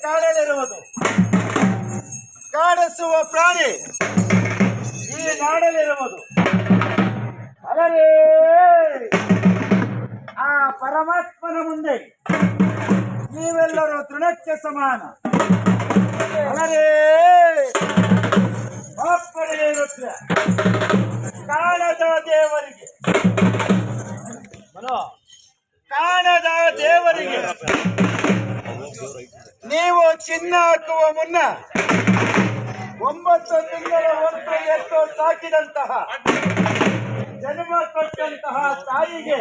ಕಾಡಲಿರುವುದು ಕಾಡಿಸುವ ಪ್ರಾಣಿ ಈ ನಾಡಲಿರುವುದು. ಅಲ್ಲರೇ ಆ ಪರಮಾತ್ಮನ ಮುಂದೆ ನೀವೆಲ್ಲರೂ ತೃಣಕ್ಕೆ ಸಮಾನ. ಅಲ್ಲರೇ ಇರುತ್ತೆ ಕಾಣದ ದೇವರಿಗೆ, ಕಾಣದ ದೇವರಿಗೆ ನೀವು ಚಿನ್ನ ಹಾಕುವ ಮುನ್ನ 9 ತಿಂಗಳ ಹೊತ್ತು ಎತ್ತು ಸಾಕಿದಂತಹ ಜನ್ಮ ಕೊಟ್ಟಂತಹ ತಾಯಿಗೆ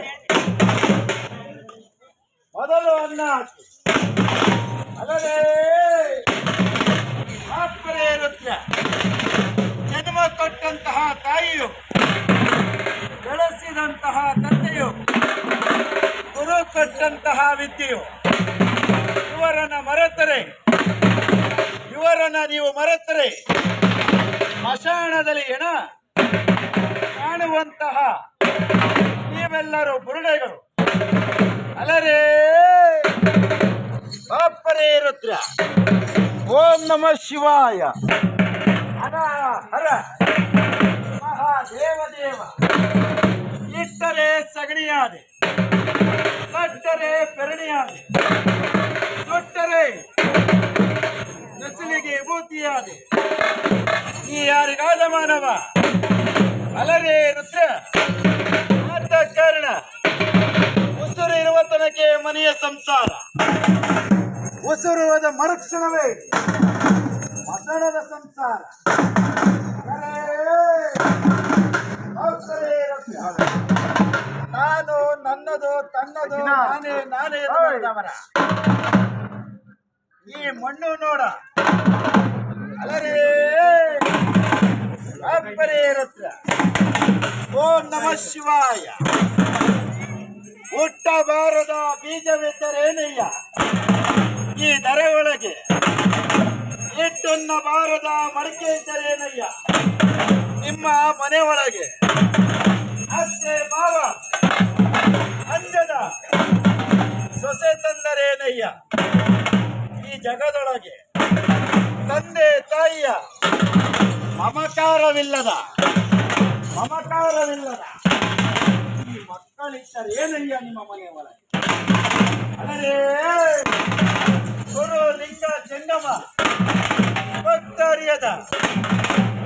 ಮೊದಲು ಅನ್ನ ಹಾಕಿ. ಅಲ್ಲದೆ ಇರುತ್ತೆ ಜನ್ಮ ಕೊಟ್ಟಂತಹ ತಾಯಿಯು, ಬೆಳೆಸಿದಂತಹ ತಂದೆಯು, ಗುರು ಕೊಟ್ಟಂತಹ ವಿದ್ಯೆಯು ಇವರನ್ನ ನೀವು ಮರೆತರೆ ಮಶಾಣದಲ್ಲಿ ಕಾಣುವಂತಹ ನೀವೆಲ್ಲರೂ ಬುರುಡೆಗಳು. ಅಲ್ಲರೇ ರುದ್ರ. ಓಂ ನಮಃ ಶಿವಾಯ. ಹರ ಹರ ಮಹಾದೇವದೇವ. ಇಟ್ಟರೆ ಸಗಣಿಯಾದೆ, ಕಟ್ಟರೆ ಪೆರಣಿಯಾದೆ, ಸುಟ್ಟರೆ ನಸಲಿಗೆ ವಿಭೂತಿಯಾದೆ. ನೀ ಯಾರಿಗಾದ ಮಾನವ. ಅಲರೇ ರುದ್ರ. ಆದ ಕಾರಣ ಉಸಿರು ಇರುವ ತನಕ ಮನೆಯ ಸಂಸಾರ, ಉಸಿರುವುದ ಮರುಕ್ಷಣವೇ ಮಸಣದ ಸಂಸಾರ. ನಾನು ನನ್ನದು ತನ್ನದು ನಾನೇ ಈ ಮಣ್ಣು ನೋಡ. ಅಲ್ಲರೇ ರುದ್ರ. ಓಂ ನಮಃ ಶಿವಾಯ. ಹುಟ್ಟಬಾರದ ಬೀಜವಿದ್ದರೇನಯ್ಯ ಈ ದರೆ ಒಳಗೆ, ಇಟ್ಟುನ್ನಬಾರದ ಮಡಿಕೆ ಇದ್ದರೇನಯ್ಯ ನಿಮ್ಮ ಮನೆ ಒಳಗೆ. ಅತ್ತೆ ಮಾವ ಅಂಜದ ಸೊಸೆ ತಂದರೇನಯ್ಯ ಈ ಜಗದೊಳಗೆ. ತಂದೆ ತಾಯಿಯ ಮಮಕಾರವಿಲ್ಲದ ಈ ಮಕ್ಕಳಿದ್ದರೇನಯ್ಯ ನಿಮ್ಮ ಮನೆ ಒಳಗೆ. ಅಲ್ಲರೇ ಗುರು ಲಿಂಗ ಜಂಗಮ ಭಕ್ತ ಅರಿಯದ,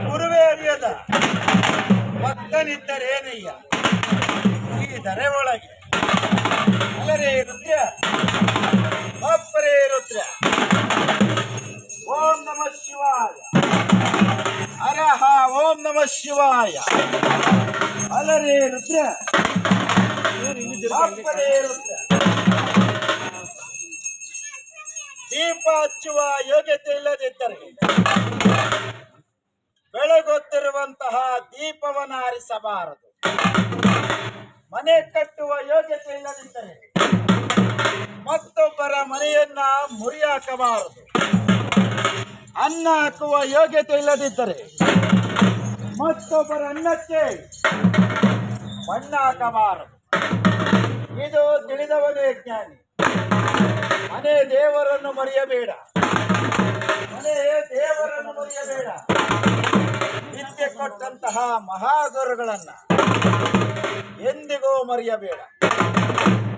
ಗುರುವೇ ಅರಿಯದ ಭಕ್ತನಿದ್ದರೇನಯ್ಯ ಈ ದರೆ ಒಳಗೆ. ಅಲ್ಲರೇ ರುದ್ರ. ರುದ್ರ. ಓಂ ನಮಃ ಶಿವಾಯ. ಹರಹ ಓಂ ನಮಃ ಶಿವಾಯ. ಅಲ್ಲರೇ ರುದ್ರ. ರುದ್ರ. ದೀಪ ಹಚ್ಚುವ ಯೋಗ್ಯತೆ ಇಲ್ಲದಿದ್ದರೆ ಬೆಳಗುತ್ತಿರುವಂತಹ ದೀಪವನ್ನು ಆರಿಸಬಾರದು. ಮನೆ ಕಟ್ಟುವ ಯೋಗ್ಯತೆ ಇಲ್ಲದಿದ್ದರೆ ಮತ್ತೊಬ್ಬರ ಮನೆಯನ್ನ ಮುರಿ ಹಾಕಬಾರದು. ಅನ್ನ ಹಾಕುವ ಯೋಗ್ಯತೆ ಇಲ್ಲದಿದ್ದರೆ ಮತ್ತೊಬ್ಬರ ಅನ್ನಕ್ಕೆ ಮಣ್ಣ ಹಾಕಬಾರದು. ಇದು ತಿಳಿದವನೇ ಜ್ಞಾನಿ. ಮನೆ ದೇವರನ್ನು ಮರೆಯಬೇಡ, ಮನೆ ದೇವರನ್ನು ಮರೆಯಬೇಡ. ವಿದ್ಯೆ ಕೊಟ್ಟಂತಹ ಮಹಾಗುರುಗಳನ್ನ ಎಂದಿಗೂ ಮರೆಯಬೇಡ.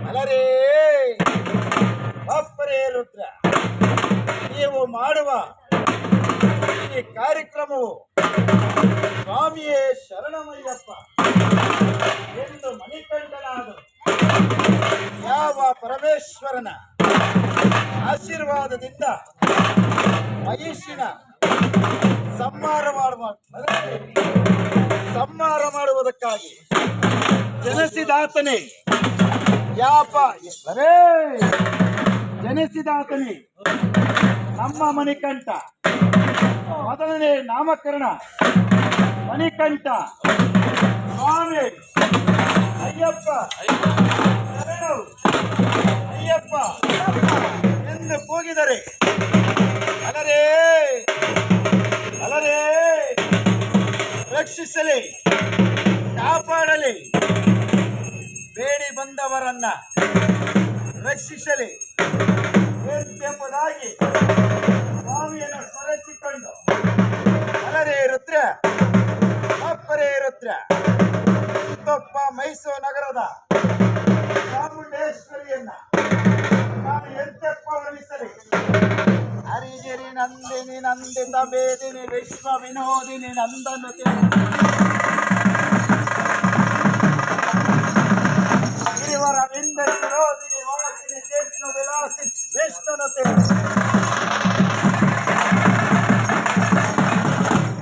ಅಲರೇ ರುದ್ರ. ನೀವು ಮಾಡುವ ಈ ಕಾರ್ಯಕ್ರಮವು ಸ್ವಾಮಿಯೇ ಶರಣಮಯ್ಯಪ್ಪ ಎಂದು ಮಣಿಕಂಠನಾದರು. ಯಾವ ಪರಮೇಶ್ವರನ ಆಶೀರ್ವಾದದಿಂದ ಮಹಿಷಿನ ಸಂಹಾರ ಮಾಡುವುದಕ್ಕಾಗಿ ಜನಿಸಿದಾತನೇ ಜನಿಸಿದಾತನೇ ನಮ್ಮ ಮಣಿಕಂಠ. ಮೊದಲನೇ ನಾಮಕರಣ ಮಣಿಕಂಠ ಸ್ವಾಮಿ ಅಯ್ಯಪ್ಪ ಶರಣು ಅಯ್ಯಪ್ಪ ಎಂದು ಕೂಗಿದರೆ ಅಲರೇ ರಕ್ಷಿಸಲಿ, ಕಾಪಾಡಲಿ. ಬೇಡಿ ಬಂದವರನ್ನ ರಕ್ಷಿಸಲಿ ಎಂಬುದಾಗಿ ನಂದಿನಿ ನಂದಿತ ಬೇದಿನಿ ವಿಶ್ವ ವಿನೋದಿನಿ ನಂದನುತೆ ಗಿರಿವರ ವಿಂದ ವಿರೋಧಿನಿ ವಾಸಿನಿ ಜ್ಯೇಷ್ಠ ವಿಲಾಸಿನಿ ವಿಷ್ಣುನುತೆ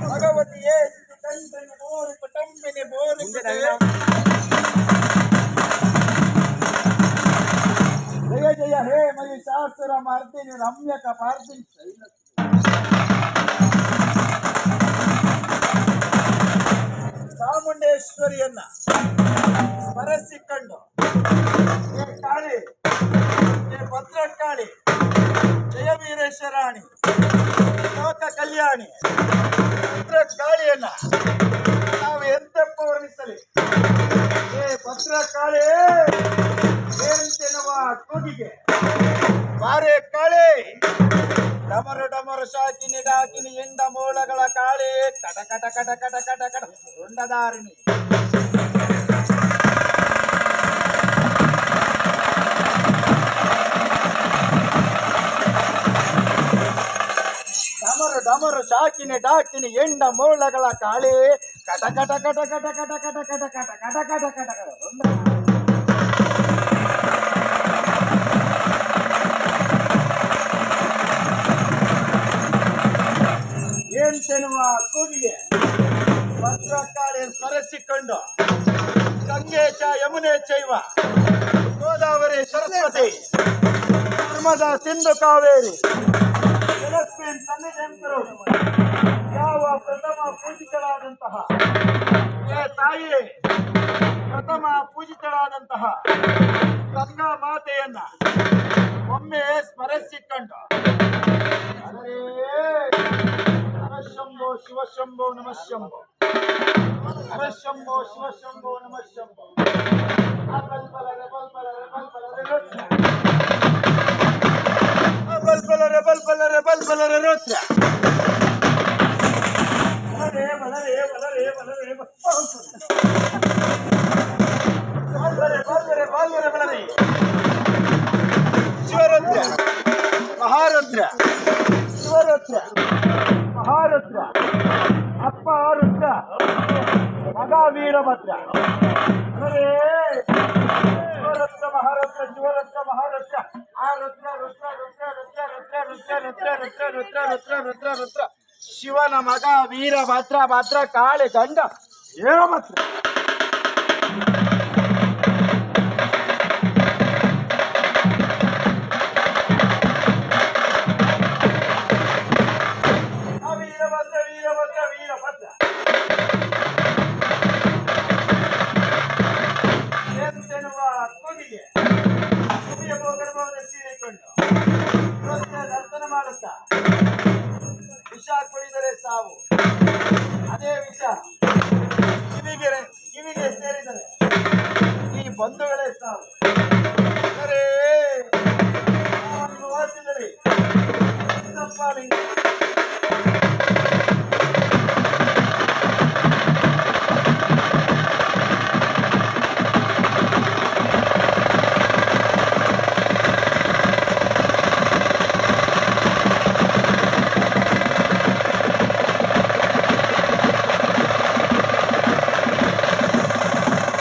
ಭಗವತಿಯೇ ಕಂಠನಿ ಬೋರು ಕುಟುಂಬಿನಿ ಬೋರು ಜಯ ಜಯ ಹೇ ಮಹಿಷಾಸುರ ಮರ್ದಿನಿ ರಮ್ಯಕ ಪಾರ್ದಿನಿ ಚಾಮುಂಡೇಶ್ವರಿಯನ್ನ ಸ್ಮರಿಸಿಕೊಂಡು ಹೇ ಕಾಳಿ ಹೇ ಭದ್ರಕಾಳಿ ಜಯ ವೀರೇಶ್ವರಾಣಿ ಲೋಕ ಕಲ್ಯಾಣಿ ಭದ್ರಕಾಳಿಯನ್ನ ನಾವು ಎಂತೆಪ್ಪ ವರ್ಣಿಸಲಿ. ಹೇ ಭದ್ರಕಾಳಿ ಏನೆನ್ನುವ ಕೂಗಿಗೆ ಬಾರೆ ಕಾಳೆ ಡಮರು ಡಮರು ಶಾಕಿನಿ ಡಾಕಿನಿ ಎಂಡ ಮೂಳಗಳ ಕಾಳೆ ಕಟ ಕಟ ಕಟ ಕಟ ಕಟ ಕಟ ರುಂಡದಾರಿಣಿ ಡಮರು ಡಮರು ಶಾಕಿನಿ ಡಾಕಿನಿ ಎಂಡ ಮೂಳಗಳ ಕಾಳೆ ಕಟ ಕಟ ಕಟ ಕಟ ಕಟ ಕಟ ಕಟ ಕಟ ಕಟ ಕಟ ಕಟ ಕಟ ರುಂಡ ಎಂತೆನ್ನುವ ಕೂಗಿಗೆ ಭದ್ರಕಾಳಿ ಸ್ಮರಿಸಿಕೊಂಡು ಗಂಗೆ ಚ ಯಮುನೆ ಚೈವ ಗೋದಾವರಿ ಸರಸ್ವತಿ ನರ್ಮದಾ ಸಿಂಧು ಕಾವೇರಿ ಜಲಸ್ಮಿನ್ ಸನ್ನಿಧಿಂಕರು ಯಾವ ಪ್ರಥಮ ಪೂಜಿತಳಾದಂತಹ ಹೇ ತಾಯಿ ಪ್ರಥಮ ಪೂಜಿತಳಾದಂತಹ ಗಂಗಾ ಮಾತೆಯನ್ನ ಒಮ್ಮೆ ಸ್ಮರಿಸಿಕೊಂಡು ಶಂಭೋ ಶಿವ ಶಂಭೋ ನಮ ಶಂಭೋ ಹರ ಶಂಭೋ ಶಿವ ಶಂಭೋ ನಮ ಶಂಭೋ ಬಲ್ಬಲರೆ ರೋತ್ರ ಬಲರೆ ಬಲರೆ ಬಲರೆ ಬಲರೆ ಬಲ್ಬರೆ ಬಲ್ಬರೆ ಬಲ್ಬರೆ ಬಲರೆ ಶಿವರುದ್ರ ಮಹಾರುದ್ರ ಶಿವರುದ್ರ ಮಹಾರುದ್ರ ಅಪ್ಪ ರುದ್ರ ಮಗ ವೀರಭದ್ರ ಶಿವರುದ್ರ ಮಹಾರುದ್ರ ಶಿವರುದ್ರ ಮಹಾರುದ್ರ ಆ ರುದ್ರ ರುದ್ರ ರುದ್ರ ರುದ್ರ ರುದ್ರ ರುದ್ರ ರುದ್ರ ರುದ್ರ ರುದ್ರ ರುದ್ರ ರುದ್ರ ಶಿವನ ಮಗ ವೀರಭದ್ರ ಭದ್ರ ಕಾಳಿ ಗಂಡ ವೀರಭದ್ರ